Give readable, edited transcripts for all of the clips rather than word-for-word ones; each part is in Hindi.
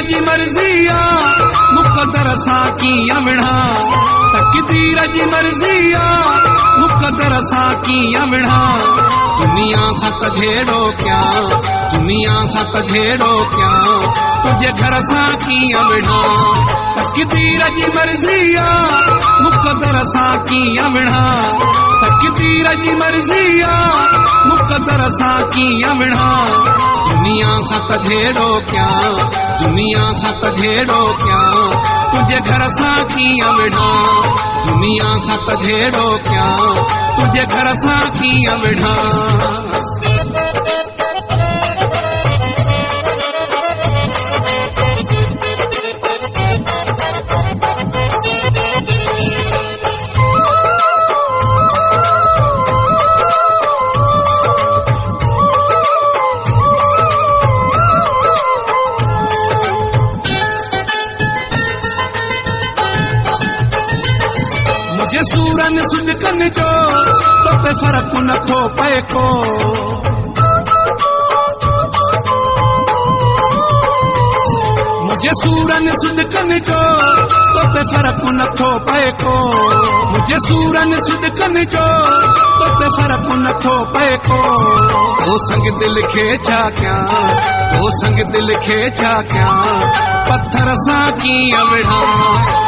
जी मर्ज़िया मुक़दर सां कीअं विढ़ा, तक़दीर जी मर्ज़िया मुक़दर सां कीअं विढ़ा। दुनिया सां कझेड़ो कयां, दुनिया सां कझेड़ो कयां, तुंहिंजे घर सां कीअं विढ़ा। तक़दीर जी मर्ज़िया मुक़दर सां कीअं विढ़ा, तक़दीर जी मर्ज़िया मुक़दर सां कीअं विढ़ा। दुनिया सां कझेड़ो कयां, दुनिया सां कझेड़ो कयां, तुंहिंजे घर सां कीअं विढ़ा। दुनिया सां कझेड़ो कयां, तुंहिंजे घर सां कीअं विढ़ा। मुझे सूरन सुजकन जो तो पे फर्क नथो पए को, मुझे सूरन सुजकन जो तो पे फर्क नथो पए को, मुझे सूरन सुजकन जो तो पे फर्क नथो पए को। ओ संग दिल खे छा कयां, ओ संग दिल खे छा कयां, पत्थर सां कीअं विढ़ा।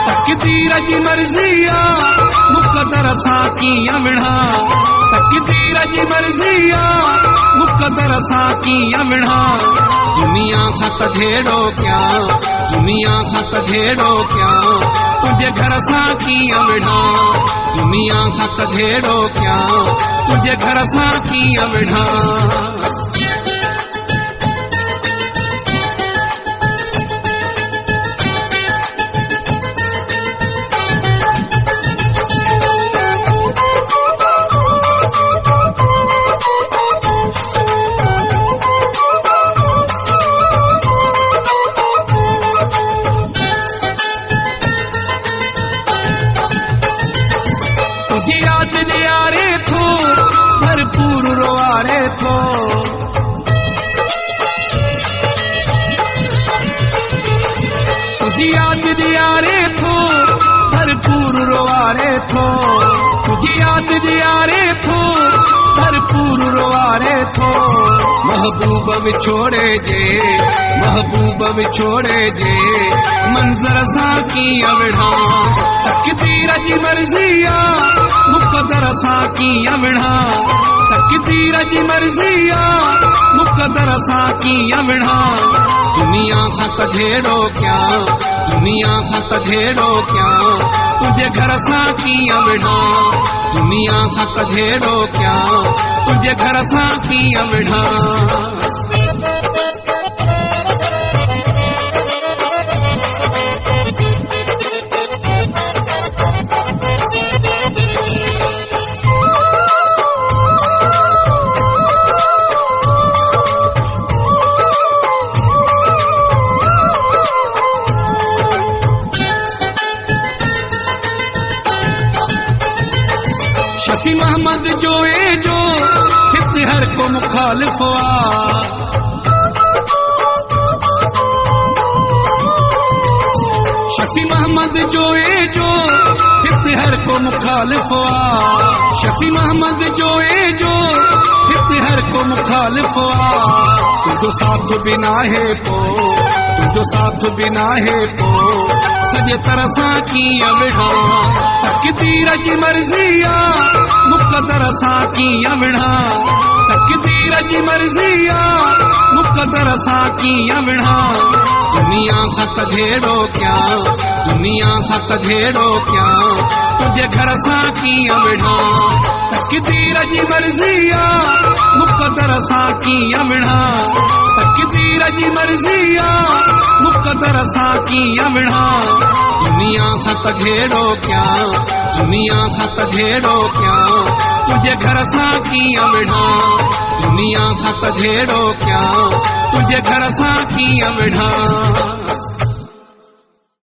तक़दीर जी मर्ज़िया मुक़दर सां कीअं विढ़ा, तक़दीर जी मर्ज़िया मुक़दर सां कीअं विढ़ा। दुनिया सां कझेड़ो कयां, दुनिया सां कझेड़ो कयां, तुंहिंजे घर सां कीअं विढ़ा। दुनिया सां कझेड़ो कयां, तुंहिंजे घर सां कीअं विढ़ा। तुझी याद ॾियारे थो भरपूर रोआरे थो, तुझी याद ॾियारे थो भरपूर रोआरे थो, तुझी याद ॾियारे थो भरपूर रोआरे थो। महबूब विछोड़े जे, महबूब विछोड़े जे, मंज़र सां कीअं विढ़ा। तक़दीर जी मर्ज़िया मुक़दर सां कीअं विढ़ा, तक़दीर जी मर्ज़िया मुक़दर सां कीअं विढ़ा। दुनिया सां कझेड़ो कयां, दुनिया सां कझेड़ो कयां, तुंहिंजे घर सां कीअं विढ़ा। दुनिया सां कझेड़ो कयां, तुंहिंजे घर सां कीअं विढ़ा। शफी मोहम्मद जोए जो हित हर को मुखालिफ आ, शफी मोहम्मद जोए जो हित हर को मुखालिफ आ, शफी मोहम्मद जोए जो हित हर को मुखालिफ आ। तुझो साथ बिना है पो, तुझो साथ बिना है पो, सॼे तरह सां कीअं विढ़ा। तक़दीर जी मर्ज़िया मुक़दर सां कीअं विढ़ा, तक़दीर जी मर्ज़िया मुक़दर सां कीअं विढ़ा। दुनिया सां कझेड़ो कयां, दुनिया सां कझेड़ो कयां, तुंहिंजे घर सां कीअं विढ़ा। तक़दीर जी मर्ज़िया मुक़दर सां कीअं विढ़ा, तक़दीर जी मर्ज़िया मुक़दर सां कीअं विढ़ा। दुनिया सां कझेड़ो कयां, दुनिया सां कझेड़ो कयां, तुंहिंजे घर सां कीअं विढ़ा। दुनिया सां कझेड़ो कयां, तुंहिंजे घर सां कीअं विढ़ा।